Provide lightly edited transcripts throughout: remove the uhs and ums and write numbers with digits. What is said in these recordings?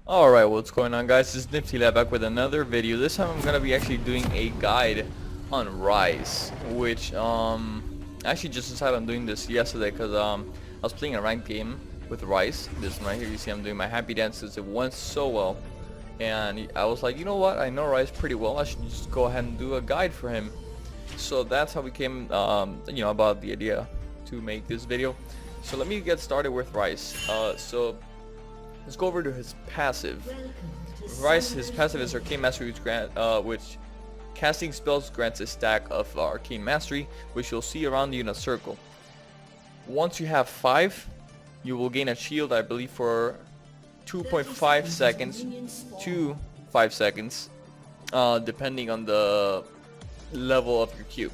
Alright, what's going on, guys? This is Nifty Lab back with another video. This time I'm gonna be actually doing a guide on Ryze, which I actually just decided on doing this yesterday because I was playing a ranked game with Ryze. This one right here, you see I'm doing my happy dances. It went so well, and I was like, you know what? I know Ryze pretty well. I should just go ahead and do a guide for him. So that's how we came, about the idea to make this video. So let me get started with Ryze. Let's go over to his passive. Ryze, his passive is Arcane Mastery, which casting spells grants a stack of Arcane Mastery, which you'll see around you in a circle. Once you have 5, you will gain a shield, I believe, for 2.5 seconds to 5 seconds, depending on the level of your cube.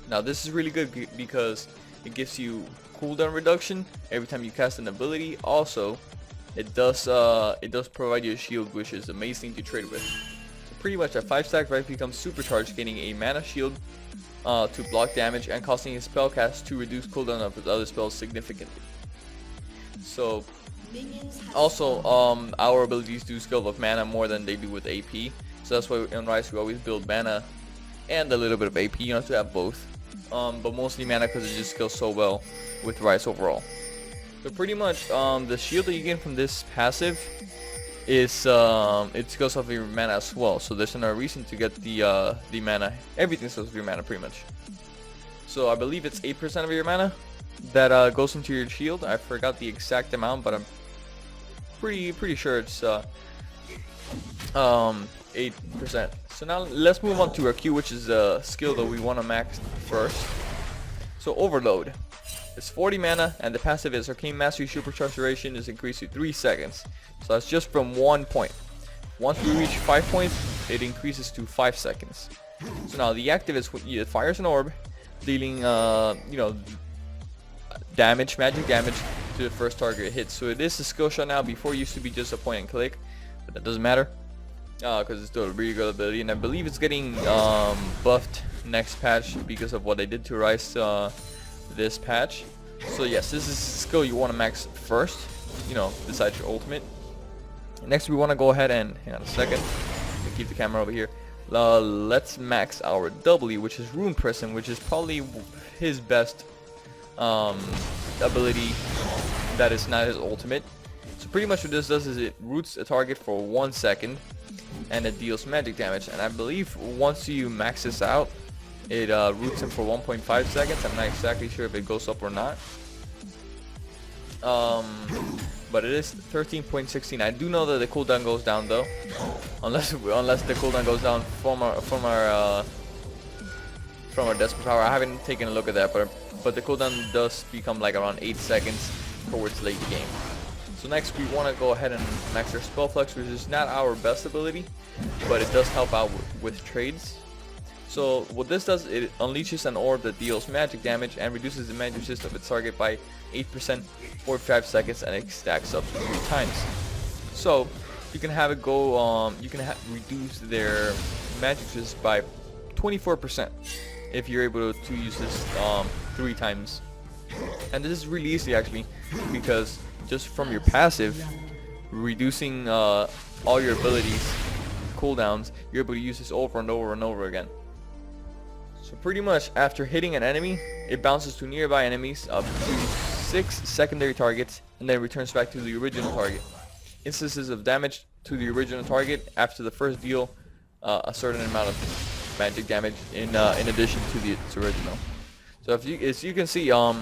Now this is really good because it gives you cooldown reduction every time you cast an ability. Also, it does provide you a shield, which is amazing to trade with. So pretty much at 5 stack, Ryze becomes supercharged, gaining a mana shield to block damage and causing his spell cast to reduce cooldown of his other spells significantly. So also our abilities do scale with mana more than they do with AP. So that's why in Ryze we always build mana and a little bit of AP, to have both. But mostly mana because it just scales so well with Ryze overall. So pretty much the shield that you get from this passive is it scales off your mana as well. So there's another reason to get the mana. Everything scales with your mana pretty much. So I believe it's 8% of your mana that goes into your shield. I forgot the exact amount, but I'm pretty sure it's 8%. So now let's move on to our Q, which is the skill that we want to max first. So Overload. It's 40 mana, and the passive is Arcane Mastery Supercharge duration is increased to 3 seconds. So that's just from 1 point. Once we reach 5 points, it increases to 5 seconds. So now the active is it fires an orb, dealing damage, magic damage to the first target it hits. So it is a skill shot now. Before it used to be just a point and click, but that doesn't matter because it's still a really good ability, and I believe it's getting buffed next patch because of what they did to Ryze this patch. So yes, this is a skill you want to max first, besides your ultimate. Next we want to go ahead and hang on a second, keep the camera over here. Let's max our W, which is Rune Prison, which is probably his best ability that is not his ultimate. So pretty much what this does is it roots a target for 1 second and it deals magic damage, and I believe once you max this out, it roots him for 1.5 seconds. I'm not exactly sure if it goes up or not, but it is 13.16. I do know that the cooldown goes down though, unless the cooldown goes down from our Desperate Power. I haven't taken a look at that, but the cooldown does become like around 8 seconds towards late game. So next we want to go ahead and max our Spell Flex, which is not our best ability, but it does help out with trades. So what this does, it unleashes an orb that deals magic damage and reduces the magic resist of its target by 8% for 5 seconds, and it stacks up 3 times. So you can have it go, reduce their magic resist by 24% if you're able to use this 3 times. And this is really easy actually, because just from your passive, reducing all your abilities cooldowns, you're able to use this over and over and over again. So pretty much after hitting an enemy, it bounces to nearby enemies up to 6 secondary targets and then returns back to the original target. Instances of damage to the original target after the first deal a certain amount of magic damage in addition to its original. So as you can see, I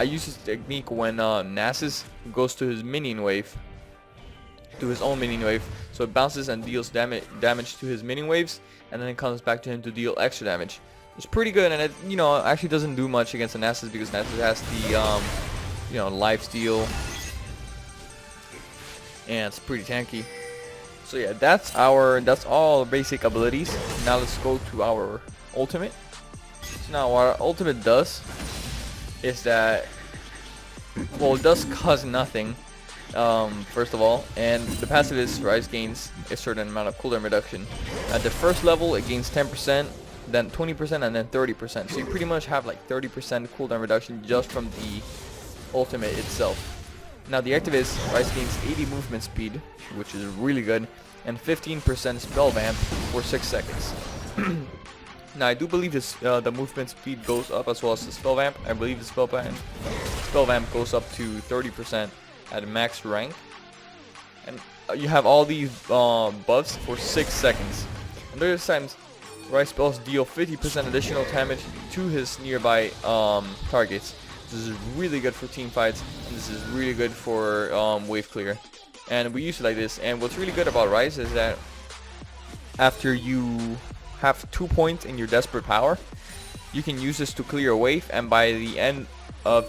use this technique when Nasus goes to his minion wave, to his own minion wave. So it bounces and deals damage to his minion waves, and then it comes back to him to deal extra damage. It's pretty good, and it actually doesn't do much against the Nasus because Nasus has the life steal, and it's pretty tanky. So yeah, that's all basic abilities. Now let's go to our ultimate. So now what our ultimate does is that, well, it does cause nothing, first of all, and the passive is Ryze gains a certain amount of cooldown reduction. At the first level it gains 10%, then 20%, and then 30%. So you pretty much have like 30% cooldown reduction just from the ultimate itself. Now the active is Ryze gains 80 movement speed, which is really good, and 15% spell vamp for 6 seconds. Now I do believe this the movement speed goes up as well as the spell vamp. I believe the spell vamp goes up to 30% at max rank, and you have all these buffs for 6 seconds. And there's times Ryze spells deal 50% additional damage to his nearby targets. This is really good for team fights, and this is really good for wave clear. And we use it like this. And what's really good about Ryze is that after you have 2 points in your desperate power, you can use this to clear a wave, and by the end of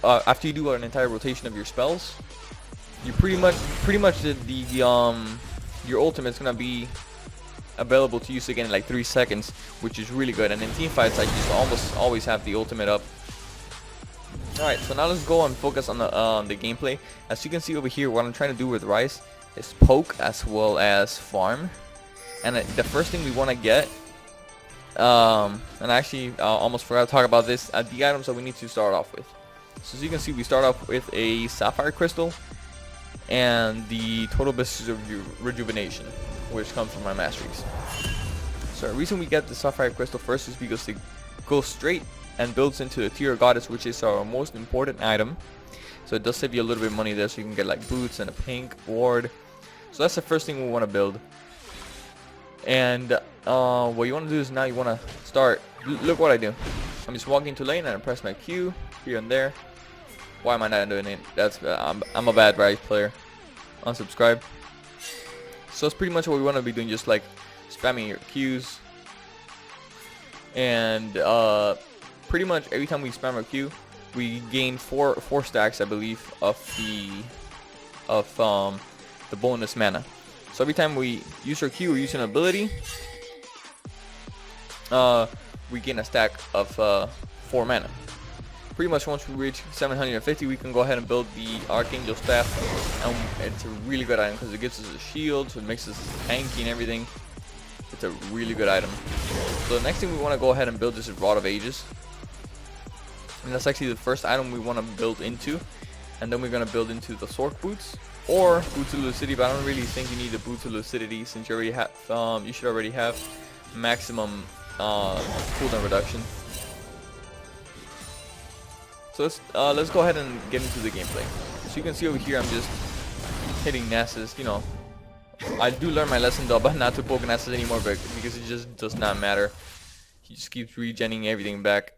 after you do an entire rotation of your spells, you pretty much your ultimate is gonna be available to use again in like 3 seconds, which is really good. And in team fights, I just almost always have the ultimate up. Alright, so now let's go and focus on the gameplay. As you can see over here, what I'm trying to do with Ryze is poke as well as farm. And the first thing we want to get, and actually almost forgot to talk about this, the items that we need to start off with. So as you can see, we start off with a sapphire crystal and the total business of rejuvenation, which comes from my masteries. So the reason we get the sapphire crystal first is because it goes straight and builds into the tier goddess, which is our most important item. So it does save you a little bit of money there, so you can get like boots and a pink ward. So that's the first thing we want to build. And what you want to do is now you want to start. Look what I do. I'm just walking to lane and I press my Q here and there. Why am I not doing it? That's I'm a bad Ryze player. Unsubscribe. So it's pretty much what we want to be doing, just like spamming your Qs. And pretty much every time we spam our Q, we gain four stacks, I believe, of the bonus mana. So every time we use our Q or use an ability, we gain a stack of 4 mana. Pretty much once we reach 750, we can go ahead and build the Archangel Staff, and it's a really good item because it gives us a shield, so it makes us tanky and everything. It's a really good item. So the next thing we want to go ahead and build is a Rod of Ages, and that's actually the first item we want to build into. And then we're going to build into the Sork Boots or Boots of Lucidity, but I don't really think you need the Boots of Lucidity since you already have you should already have maximum cooldown reduction. So let's go ahead and get into the gameplay. So you can see over here, I'm just hitting Nasus. You know, I do learn my lesson though, but not to poke Nasus anymore, but because it just does not matter. He just keeps regenning everything back.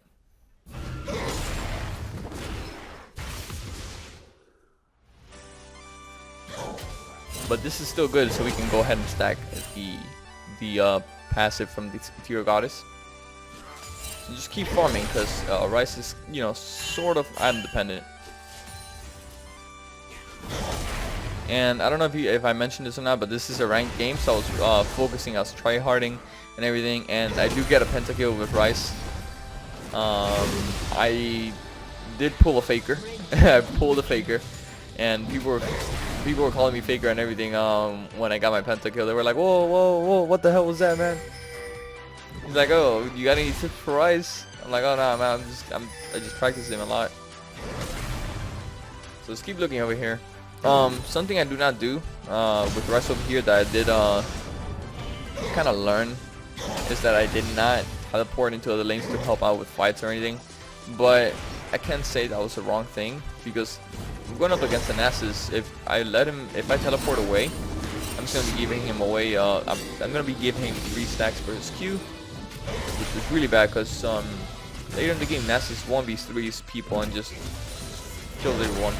But this is still good, so we can go ahead and stack the passive from the tier goddess. So just keep farming, because Ryze is, you know, sort of item dependent. And I don't know if I mentioned this or not, but this is a ranked game, so I was focusing, I was tryharding and everything, and I do get a pentakill with Ryze. I did pull a faker. I pulled a faker, and people were calling me faker and everything when I got my pentakill. They were like, whoa, what the hell was that, man? He's like, oh, you got any tips for Ryze? I'm like, oh no, man, I just practice him a lot. So let's keep looking over here. Something I do not do with Ryze over here that I did kind of learn is that I did not teleport into other lanes to help out with fights or anything. But I can't say that was the wrong thing, because going up against the Nasus, if I teleport away, I'm just gonna be giving him away. I'm gonna be giving him 3 stacks for his Q, which is really bad because later in the game, Nasus 1v3s people and just kills everyone.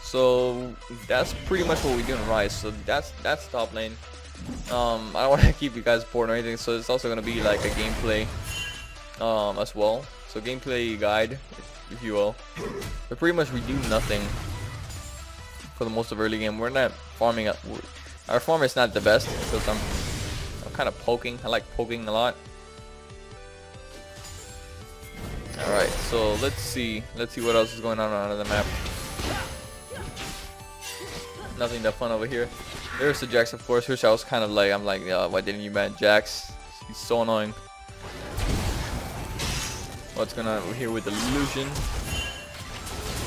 So that's pretty much what we do in Ryze. So that's top lane. I don't want to keep you guys bored or anything, so it's also gonna be like a gameplay as well. So gameplay guide, if you will. But pretty much we do nothing for the most of early game. We're not farming up. Our farm is not the best because I'm kind of poking. I like poking a lot. All right, so let's see what else is going on the map. Nothing that fun over here. There's the Jax, of course, which I was kind of like, why didn't you ban Jax? He's so annoying. What's going on over here with the illusion?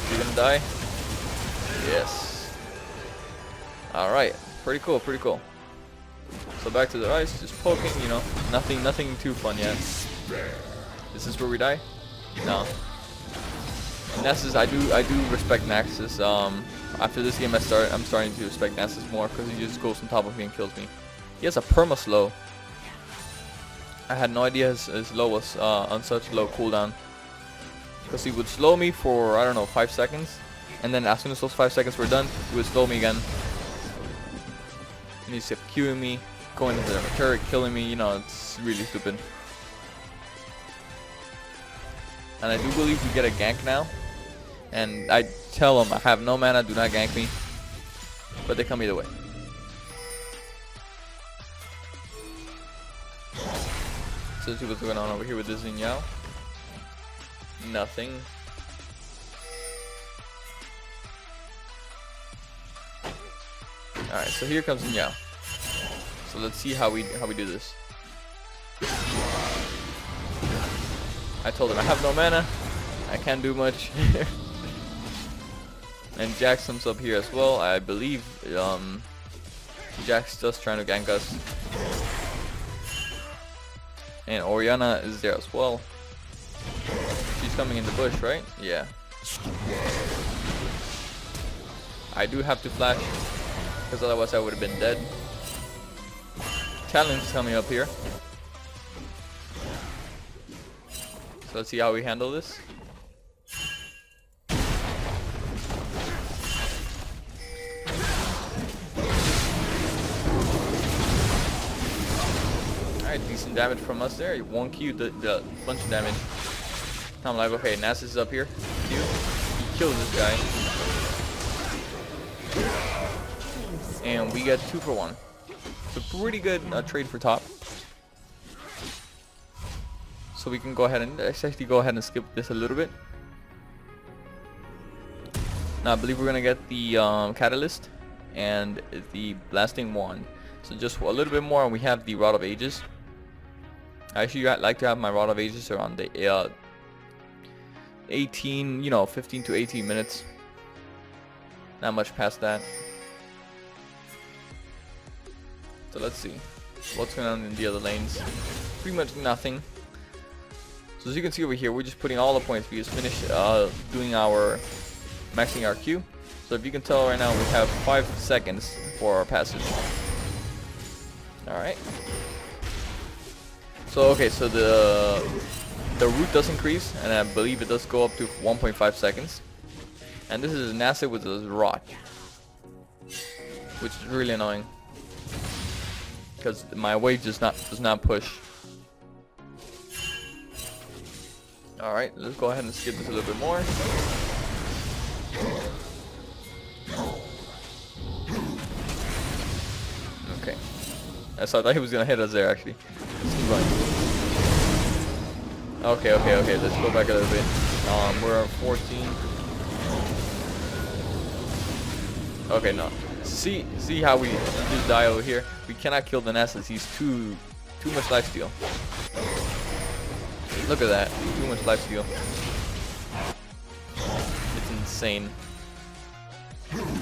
You gonna die? Yes. Alright, pretty cool, pretty cool. So back to the Ryze, just poking, you know, nothing too fun yet. Is this where we die? No. Nessus, I do respect Naxus. After this game I'm starting to respect Naxus more because he just goes on top of me and kills me. He has a perma slow. I had no idea his low was on such low cooldown. Because he would slow me for, I don't know, 5 seconds. And then as soon as those 5 seconds were done, he would slow me again. And he's kept queuing me, going into the turret, killing me, you know, it's really stupid. And I do believe we get a gank now. And I tell them, I have no mana, do not gank me. But they come either way. So let's see what's going on over here with this Xin Yao. Nothing. Alright, so here comes Xin Yao. So let's see how we do this. I told him I have no mana, I can't do much. And Jax comes up here as well. I believe Jax just trying to gank us. And Orianna is there as well. She's coming in the bush, right? Yeah. I do have to flash, because otherwise I would have been dead. Talon's coming up here. So let's see how we handle this. Alright, decent damage from us there. 1Q, the bunch of damage. I'm like, okay, Nasus is up here. He kills this guy. And we get 2 for 1. It's a pretty good trade for top. So we can go ahead and actually go ahead and skip this a little bit. Now I believe we're gonna get the catalyst and the blasting wand. So just a little bit more, and we have the Rod of Ages. I actually like to have my Rod of Ages around the 18, you know, 15 to 18 minutes. Not much past that. So let's see what's going on in the other lanes. Pretty much nothing. So as you can see over here, we're just putting all the points. We just finished doing our maxing our Q. So if you can tell right now, we have 5 seconds for our passage. Alright. So okay, so the root does increase, and I believe it does go up to 1.5 seconds. And this is NASA with a rot, which is really annoying because my wave does not push. All right, let's go ahead and skip this a little bit more. Okay, so I thought he was gonna hit us there actually. Let's keep running. Okay, let's go back a little bit. We're at 14. Okay, no. See how we just die over here? We cannot kill the Nessus. He's too much lifesteal. Look at that. Too much lifesteal. It's insane.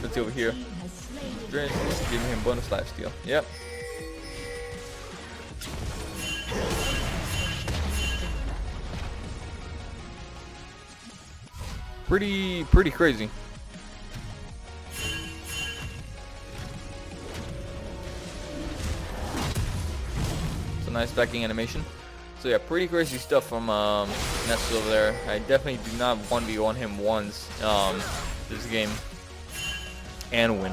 Let's see over here. Giving him bonus lifesteal. Yep. Pretty crazy. It's a nice backing animation. So yeah, pretty crazy stuff from Nessus over there. I definitely do not 1v1 him once this game and win.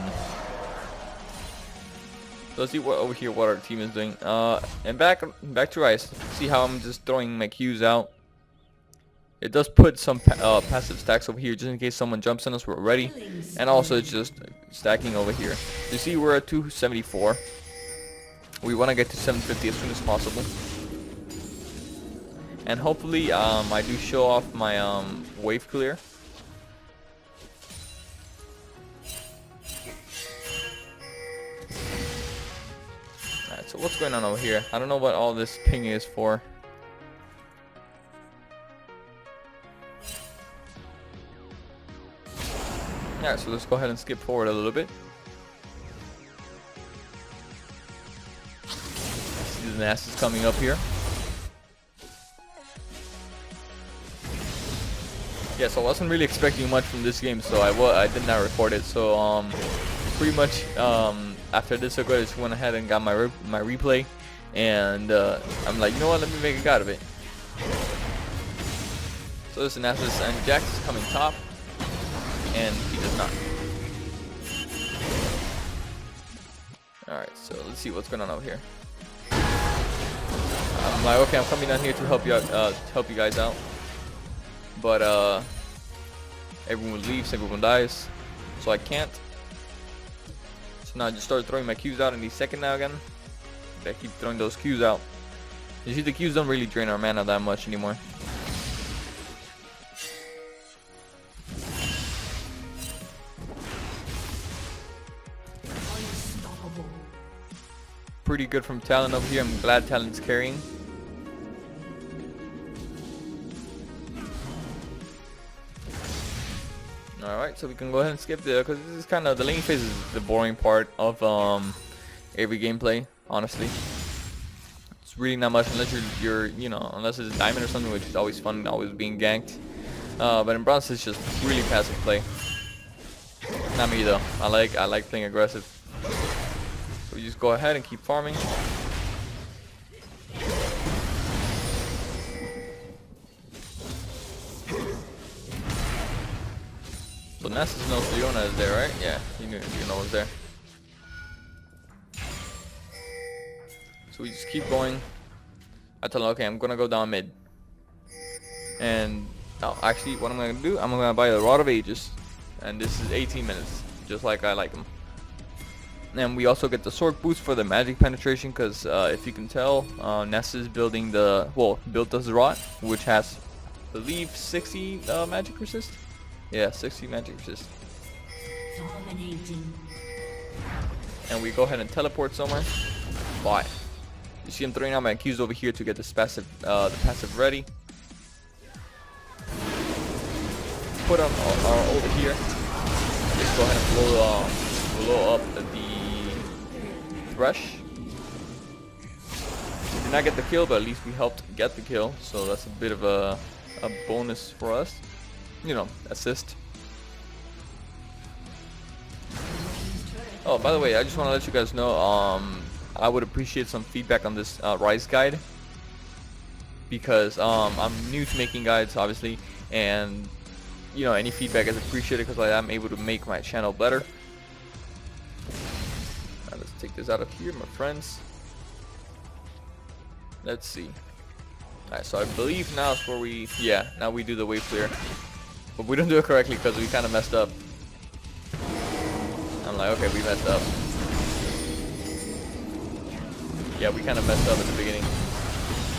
So let's see what over here what our team is doing. And back to Ryze. See how I'm just throwing my Qs out. It does put some passive stacks over here just in case someone jumps on us, we're ready. And also it's just stacking over here. You see we're at 274. We want to get to 750 as soon as possible. And hopefully I do show off my wave clear. Alright, so what's going on over here? I don't know what all this ping is for. Yeah, so let's go ahead and skip forward a little bit. See the Nasus coming up here. Yeah, so I wasn't really expecting much from this game, so I did not record it. So pretty much after this, I just went ahead and got my replay, and I'm like, you know what? Let me make a god of it. So this is Nasus, and Jax is coming top, and he does not. All right, so let's see what's going on over here. I'm like, okay, I'm coming down here to help you out, help you guys out. But everyone leaves, everyone dies, so I can't. So now I just started throwing my Qs out any second now again. I keep throwing those Qs out. You see, the Qs don't really drain our mana that much anymore. Pretty good from Talon over here. I'm glad Talon's carrying. Alright, so we can go ahead and skip there, because this is kind of, the laning phase is the boring part of every gameplay, honestly. It's really not much unless you're you know, unless it's a diamond or something, which is always fun, always being ganked. But in bronze it's just really passive play. Not me though. I like playing aggressive. So we just go ahead and keep farming. So Nasus knows Leona is there, right? Yeah, he knew Leona was there. So we just keep going. I tell him, okay, I'm gonna go down mid. And now, actually, what I'm gonna do, I'm gonna buy a Rod of Ages, and this is 18 minutes, just like I like them. And we also get the sword boost for the magic penetration, because if you can tell, Nasus is building the, well, built the Zerat, which has, I believe, 60 magic resist. Yeah, 60 magic resist. Dominating. And we go ahead and teleport somewhere. Why? You see him throwing out my Qs over here to get this passive, the passive ready. Put on our ult here. Just go ahead and blow up the Thresh. We did not get the kill, but at least we helped get the kill, so that's a bit of a bonus for us. You know, assist. Oh, by the way, I just want to let you guys know, I would appreciate some feedback on this Ryze guide, because I'm new to making guides, obviously, and you know, any feedback is appreciated, because I'm able to make my channel better. Now, let's take this out of here, my friends. Let's see. Alright, so I believe now is where we, yeah, now we do the wave clear. But we don't do it correctly because we kind of messed up. I'm like, okay, we messed up. Yeah, we kind of messed up at the beginning.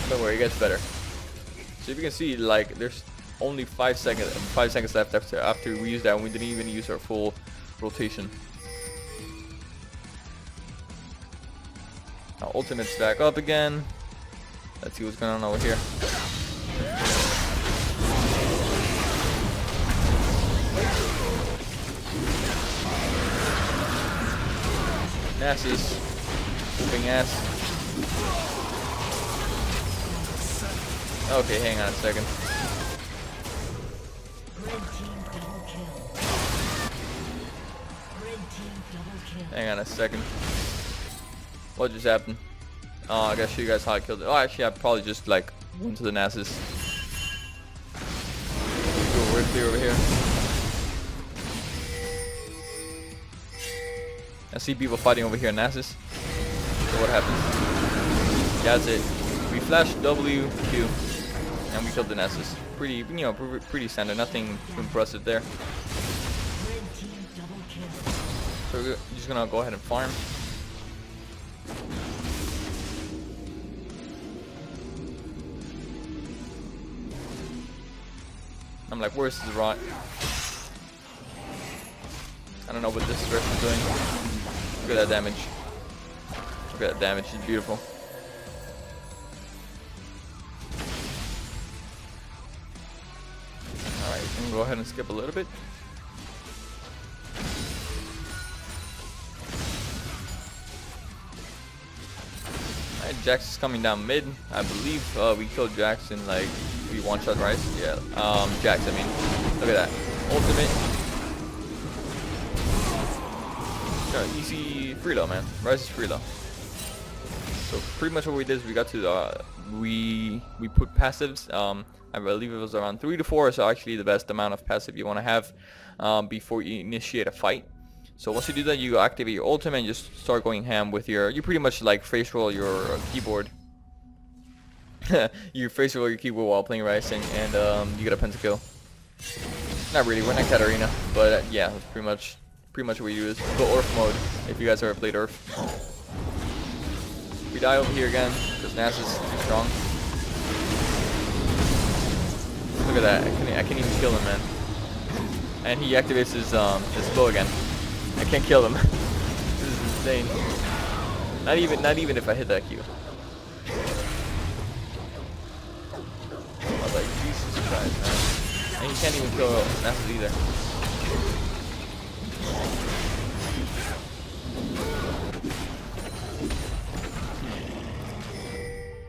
Don't worry, it gets better. So if you can see, like, there's only 5 seconds left after we use that, and we didn't even use our full rotation. Now, ultimate stack up again. Let's see what's going on over here. Nasus, whooping ass. Okay, hang on a second. Hang on a second. What just happened? Oh, I gotta show you guys how I killed it. Oh, actually, I probably just like went to the Nasus. We're clear over here. I see people fighting over here in Nasus. So what happens? Yeah, that's it. We flash W, Q, and we killed the Nasus. Pretty, you know, pretty standard. Nothing too impressive there. So we're just gonna go ahead and farm. I'm like, where's the rot? I don't know what this Thresh is doing. Look at that damage. Look at that damage, it's beautiful. Alright, we can go ahead and skip a little bit. Jax is coming down mid. I believe we killed Jax in like we one-shot Ryze. Yeah, Jax. I mean, look at that ultimate. Yeah, easy freelo, man. Ryze is freelo. So pretty much what we did is we got to we put passives. I believe it was around 3 to 4. So actually the best amount of passive you want to have before you initiate a fight. So once you do that, you activate your ultimate and just start going ham with your. You pretty much like face roll your keyboard. You face roll your keyboard while playing Ryze, and you get a pentakill. Not really, we're not Katarina, but yeah, that's pretty much what we do is go Orf mode. If you guys ever played Orf, we die over here again because Nass is too strong. Look at that, I can't even kill him, man. And he activates his bow again. I can't kill him. This is insane. Not even if I hit that Q. I was like, Jesus Christ, man. And he can't even kill Nasus either.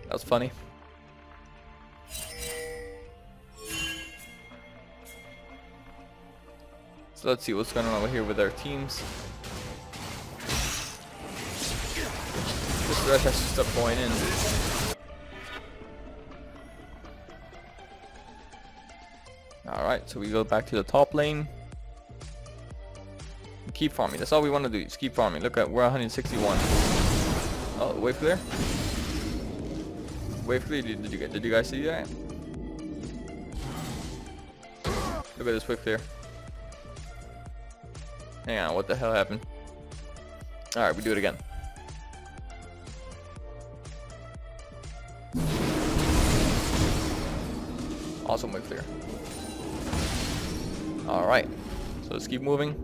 That was funny. So let's see what's going on over here with our teams. This Rush has to stop going in. Alright, so we go back to the top lane. Keep farming. That's all we want to do. Just keep farming. Look at, we're 161. Oh, wave clear. Wave clear. Did you guys see that? Look at this wave clear. Hang on, what the hell happened? Alright, we do it again. Awesome wave clear. Alright, so let's keep moving.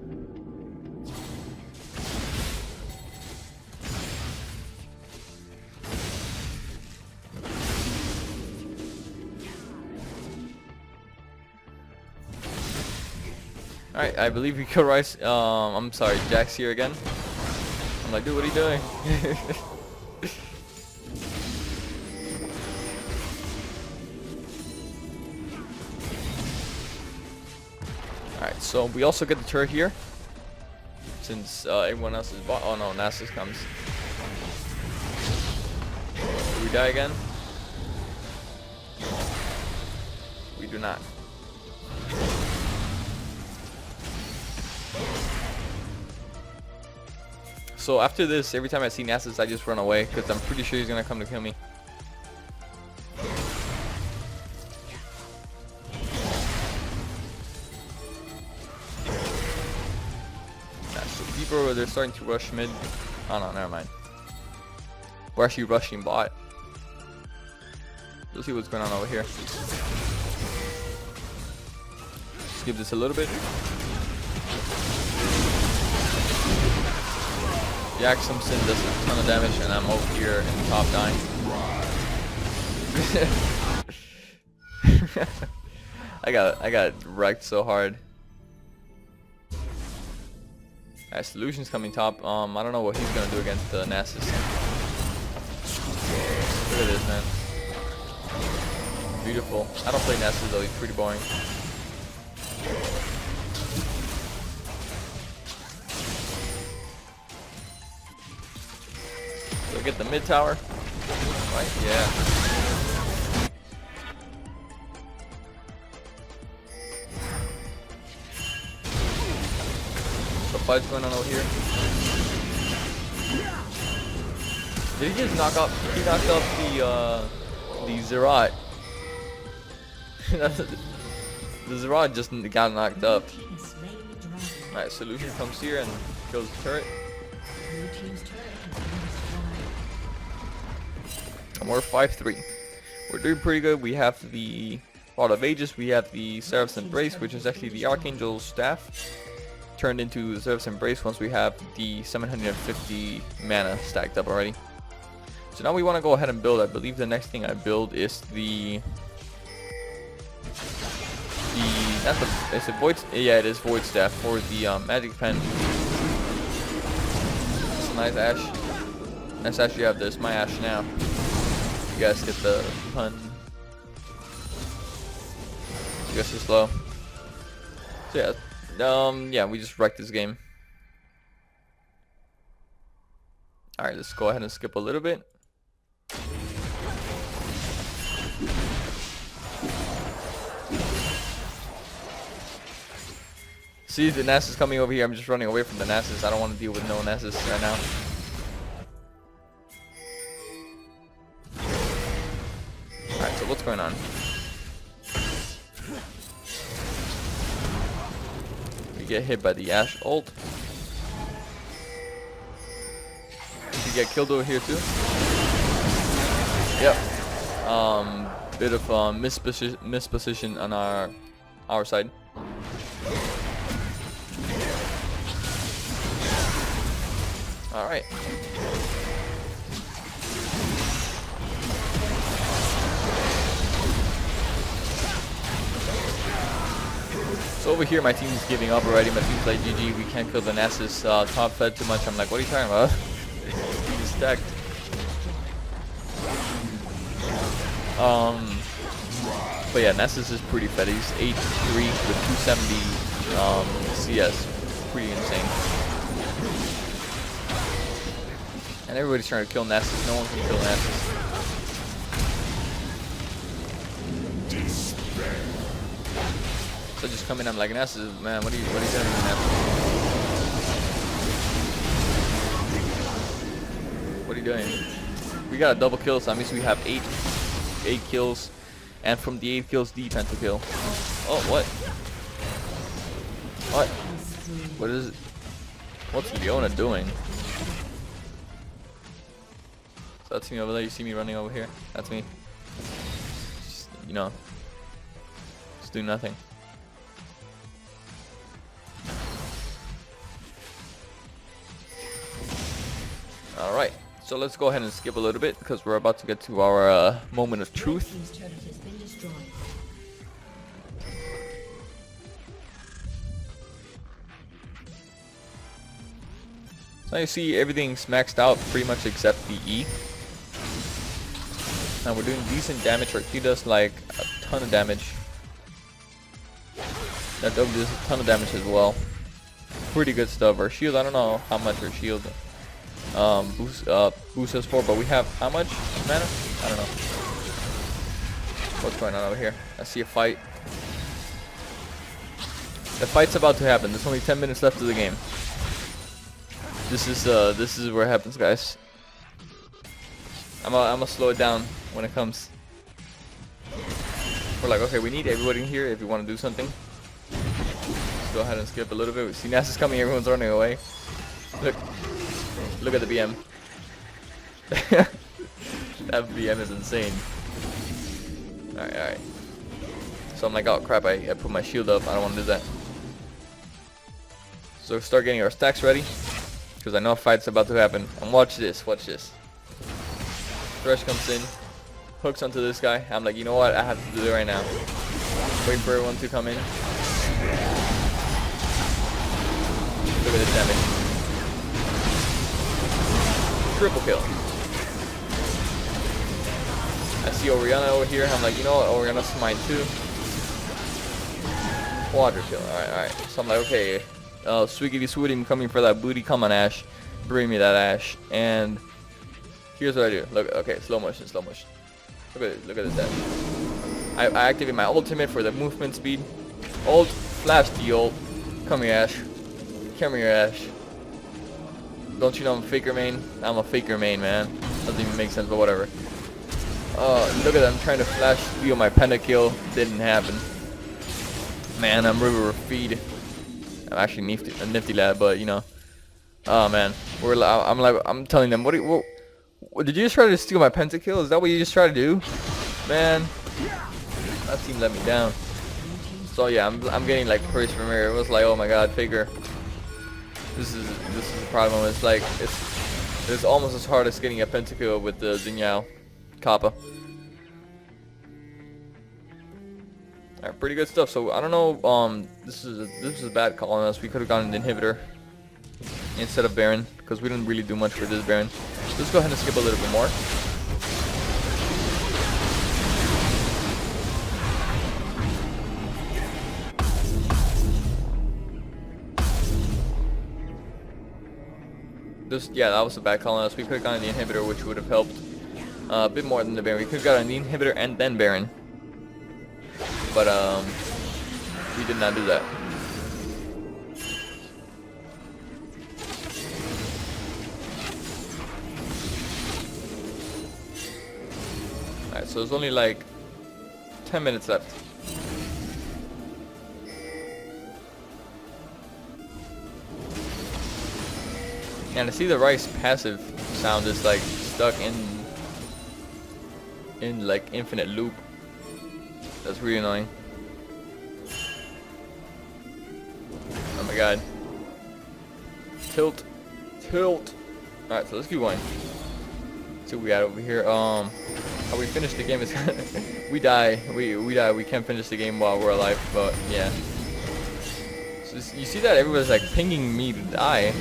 Alright, I believe we kill Ryze. I'm sorry, Jax here again. I'm like, dude, what are you doing? Alright, so we also get the turret here. Since everyone else is bought. Oh no, Nasus comes. Do we die again? We do not. So after this, every time I see Nasus, I just run away because I'm pretty sure he's gonna come to kill me. So people, they're starting to rush mid. Oh no, never mind. We're actually rushing bot. You'll see what's going on over here. Let's give this a little bit. Jax comes in, does a ton of damage, and I'm over here in the top dying. I got wrecked so hard. Alright, Solution's coming top. I don't know what he's gonna do against the Nasus. Look at this, man. Beautiful. I don't play Nasus though, he's pretty boring. So get the mid tower. Right? Yeah. The fight's going on over here. Did he just knock off? He knocked off the Zerat. The Zerat just got knocked up. Alright, Solution comes here and kills the turret. And we're 5-3. We're doing pretty good. We have the Rod of Ages. We have the Seraph's Embrace, which is actually the Archangel's staff turned into the Seraph's Embrace once we have the 750 mana stacked up already. So now we want to go ahead and build. I believe the next thing I build is it's a void. Yeah, it is void staff for the magic pen. It's a nice ash. Let's actually have this. My Ashe now. You guys get the pun. You guys are slow. So yeah, yeah, we just wrecked this game. Alright, let's go ahead and skip a little bit. See, the Nasus coming over here. I'm just running away from the Nasus. I don't want to deal with no Nasus right now. Alright, so what's going on? We get hit by the Ashe ult. We get killed over here too. Yep. Bit of misposition on our side. All right. So over here, my team's giving up already. My team's like, GG, we can't kill the Nasus top fed too much. I'm like, what are you talking about? He's stacked. But yeah, Nasus is pretty fed. He's 8-3 with 270 CS. Pretty insane. And everybody's trying to kill Nasus. No one can kill Nasus. So just come in, I'm like, Nasus, man, what are you doing, Nasus? What are you doing? We got a double kill, so that means we have 8 kills. And from the 8 kills, the pentakill. Oh, what? What? What is it? What's Leona doing? So that's me over there. You see me running over here? That's me. Just, you know, just do nothing. Alright, so let's go ahead and skip a little bit because we're about to get to our moment of truth. So you see everything's maxed out pretty much except the E. And we're doing decent damage. Our Q does like a ton of damage. That W does a ton of damage as well. Pretty good stuff. Our shield, I don't know how much our shield boosts us for, but we have how much mana? I don't know. What's going on over here? I see a fight. The fight's about to happen. There's only 10 minutes left of the game. This is where it happens, guys. I'm gonna slow it down when it comes. We're like, okay, we need everybody in here if we want to do something. Let's go ahead and skip a little bit. We see Nasus coming, everyone's running away. Look at the BM. That BM is insane. Alright. So I'm like, oh crap, I put my shield up. I don't want to do that. So start getting our stacks ready. Because I know a fight's about to happen. And watch this, watch this. Thresh comes in, hooks onto this guy. I'm like, you know what? I have to do it right now. Wait for everyone to come in. Look at this damage. Triple kill. I see Orianna over here. I'm like, you know what? Orianna's mine too. Quadra kill. Alright. So I'm like, okay. Swiggity swooty, I'm coming for that booty. Come on, Ashe. Bring me that Ashe. And here's what I do. Look, okay, slow motion. Look at this dash. I activate my ultimate for the movement speed. Ult, flash the ult. Come here, Ashe. Come here, Ashe. Don't you know I'm a faker main? I'm a faker main, man. Doesn't even make sense, but whatever. Look at that. I'm trying to flash steal my pentakill. Didn't happen. Man, I'm river feed. I'm actually a nifty lad, but you know. Oh man, I'm telling them, what did you just try to steal my pentakill? Is that what you just tried to do? Man, that team let me down. So yeah, I'm getting like praise from here. It was like, oh my god, Faker. This is the problem. It's like it's almost as hard as getting a pentakill with the Xinyao Kappa. Alright, pretty good stuff. So I don't know. This is a bad call on us. We could have gotten an inhibitor instead of Baron because we didn't really do much for this Baron. Let's go ahead and skip a little bit more. Yeah, that was a bad call on us. We could have gotten the inhibitor, which would have helped a bit more than the Baron. We could have gotten the inhibitor and then Baron. But we did not do that. Alright, so there's only like 10 minutes left. And I see the Ryze passive sound is like stuck in like infinite loop. That's really annoying. Oh my god. Tilt. Tilt. Alright, so let's keep going. See what we got over here. How we finish the game is we die. We die. We can't finish the game while we're alive, but yeah. So you see that everybody's like pinging me to die.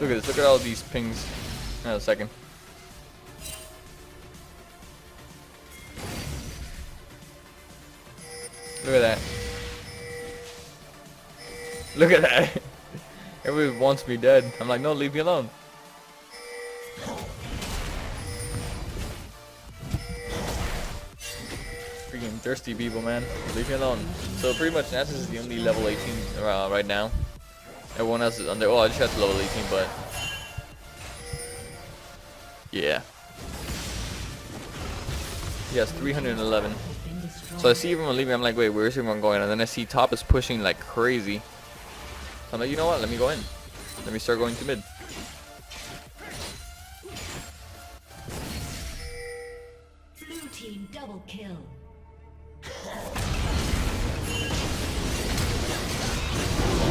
Look at this, look at all these pings. Hang on a second. Look at that. Look at that. Everybody wants me dead. I'm like, no, leave me alone. Freaking thirsty people, man. Leave me alone. So pretty much Nasus is the only level 18 right now. Everyone else is under. Oh, I just got to level 18, but yeah, he has 311. So I see everyone leaving. I'm like, wait, where's everyone going? And then I see top is pushing like crazy. So I'm like, you know what? Let me go in. Let me start going to mid. Blue team double kill.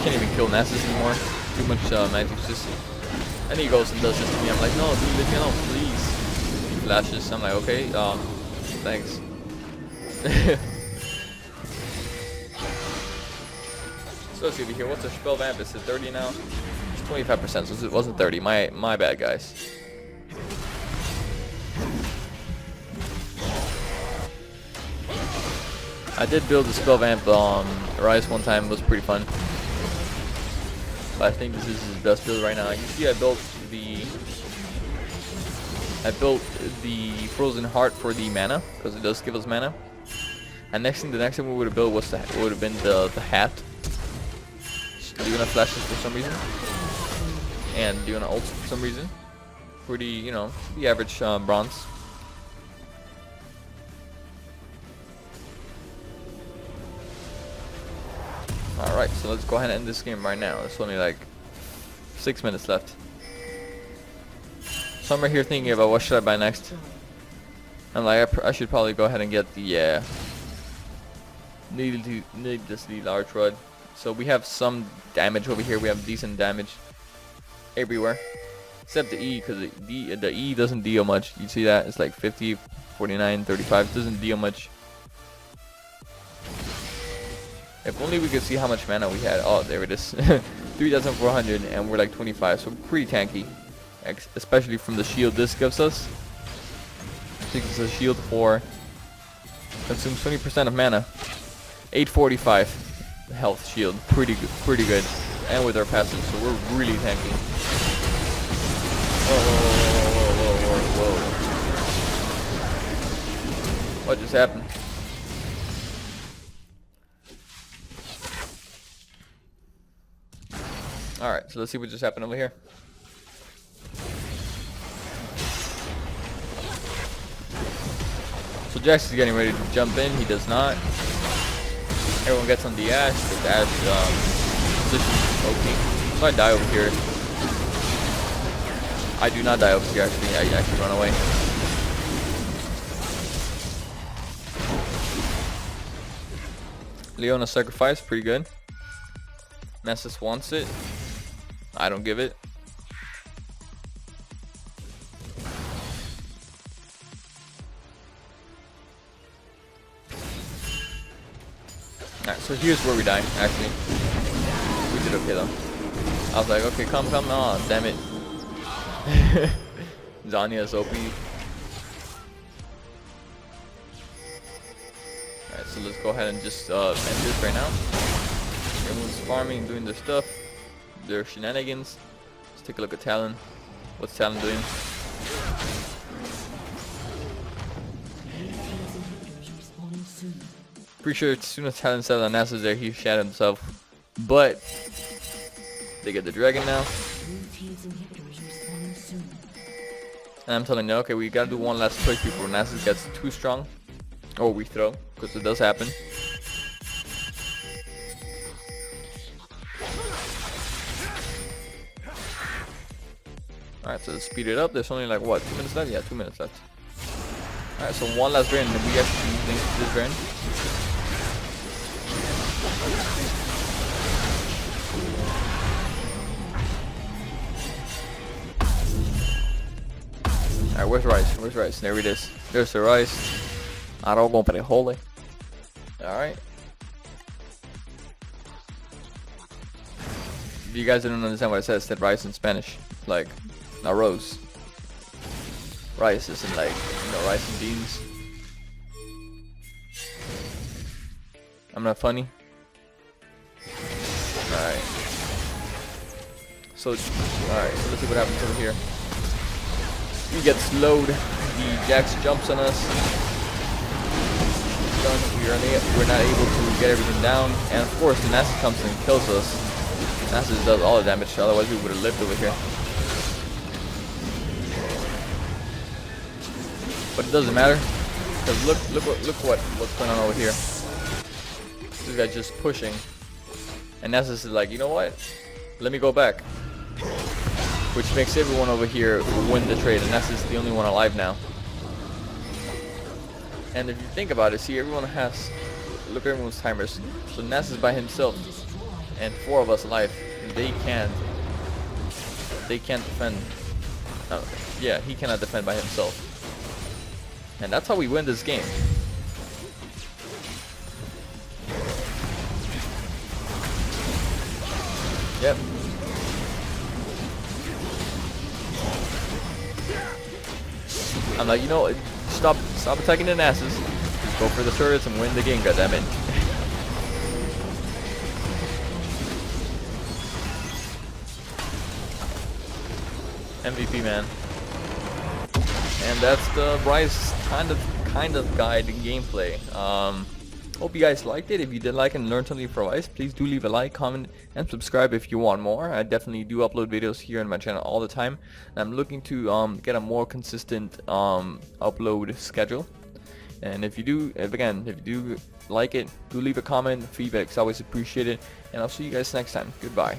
Can't even kill Nasus anymore. Too much magic system. And he goes and does this to me. I'm like, no, dude, leave me alone, please. He flashes. I'm like, okay, thanks. So let's see over here. What's the spell vamp? Is it 30 now? It's 25%, so it wasn't 30. My bad, guys. I did build the spell vamp Ryze one time. It was pretty fun. But I think this is his best build right now. You see, I built the Frozen Heart for the mana because it does give us mana. And the next thing we would have built was would have been the hat. Doing a flashes for some reason, and doing an ult for some reason. Pretty, you know, the average bronze. Alright, so let's go ahead and end this game right now. There's only like 6 minutes left. So I'm right here thinking about what should I buy next. I'm like, I should probably go ahead and get the needlessly large rod. So we have some damage over here. We have decent damage everywhere, except the E, because the E doesn't deal much. You see that? It's like 50, 49, 35. It doesn't deal much. If only we could see how much mana we had. Oh, there it is. 3,400, and we're like 25, so pretty tanky. Especially from the shield this gives us. I think it's a shield for consumes 20% of mana. 845 health shield. Pretty good. And with our passive, so we're really tanky. Whoa. What just happened? Alright, so let's see what just happened over here. So Jax is getting ready to jump in. He does not. Everyone gets on the Ashe. The Ashe position is okay. So I die over here. I do not die over here, actually. I actually run away. Leona sacrifice, pretty good. Nasus wants it. I don't give it. Alright, so here's where we die, actually. We did okay though. I was like, okay, come, oh, damn it. Zanya's OP. Alright, so let's go ahead and just end this right now. Everyone's farming, doing their stuff, their shenanigans. Let's take a look at Talon. What's Talon doing? Pretty sure as soon as Talon said that Nasa's there, he shat himself. But they get the dragon now. And I'm telling you, okay, we gotta do one last push before Nasus gets too strong. Or we throw, because it does happen. Alright, so let's speed it up. There's only like, what, 2 minutes left? Yeah, 2 minutes left. Alright, so one last drain, and we actually link this drain. Alright, where's Ryze? Where's Ryze? There it is. There's the Ryze. Ahora compré holy. Alright. If you guys didn't understand what I said, Ryze in Spanish. Like, arroz. Rice isn't like, you know, rice and beans. I'm not funny. Alright. So, alright, so let's see what happens over here. We get slowed. The Jax jumps on us. We're not able to get everything down. And of course, the Nasus comes and kills us. Nasus does all the damage, otherwise we would have lived over here. But it doesn't matter, because what's going on over here. This guy's just pushing, and Nasus is like, you know what? Let me go back, which makes everyone over here win the trade, and Nasus is the only one alive now. And if you think about it, see, everyone has, look at everyone's timers. So Nasus is by himself, and 4 of us alive. They can't defend. Yeah, he cannot defend by himself. And that's how we win this game. Yep. I'm like, you know, stop attacking the Nasus. Just go for the turrets and win the game, goddammit. MVP, man. And that's the Ryze kind of guide and gameplay. Hope you guys liked it. If you did like and learn something from Ryze, please do leave a like, comment, and subscribe if you want more. I definitely do upload videos here on my channel all the time. And I'm looking to get a more consistent upload schedule. And if you do like it, do leave a comment. Feedback is always appreciated. And I'll see you guys next time. Goodbye.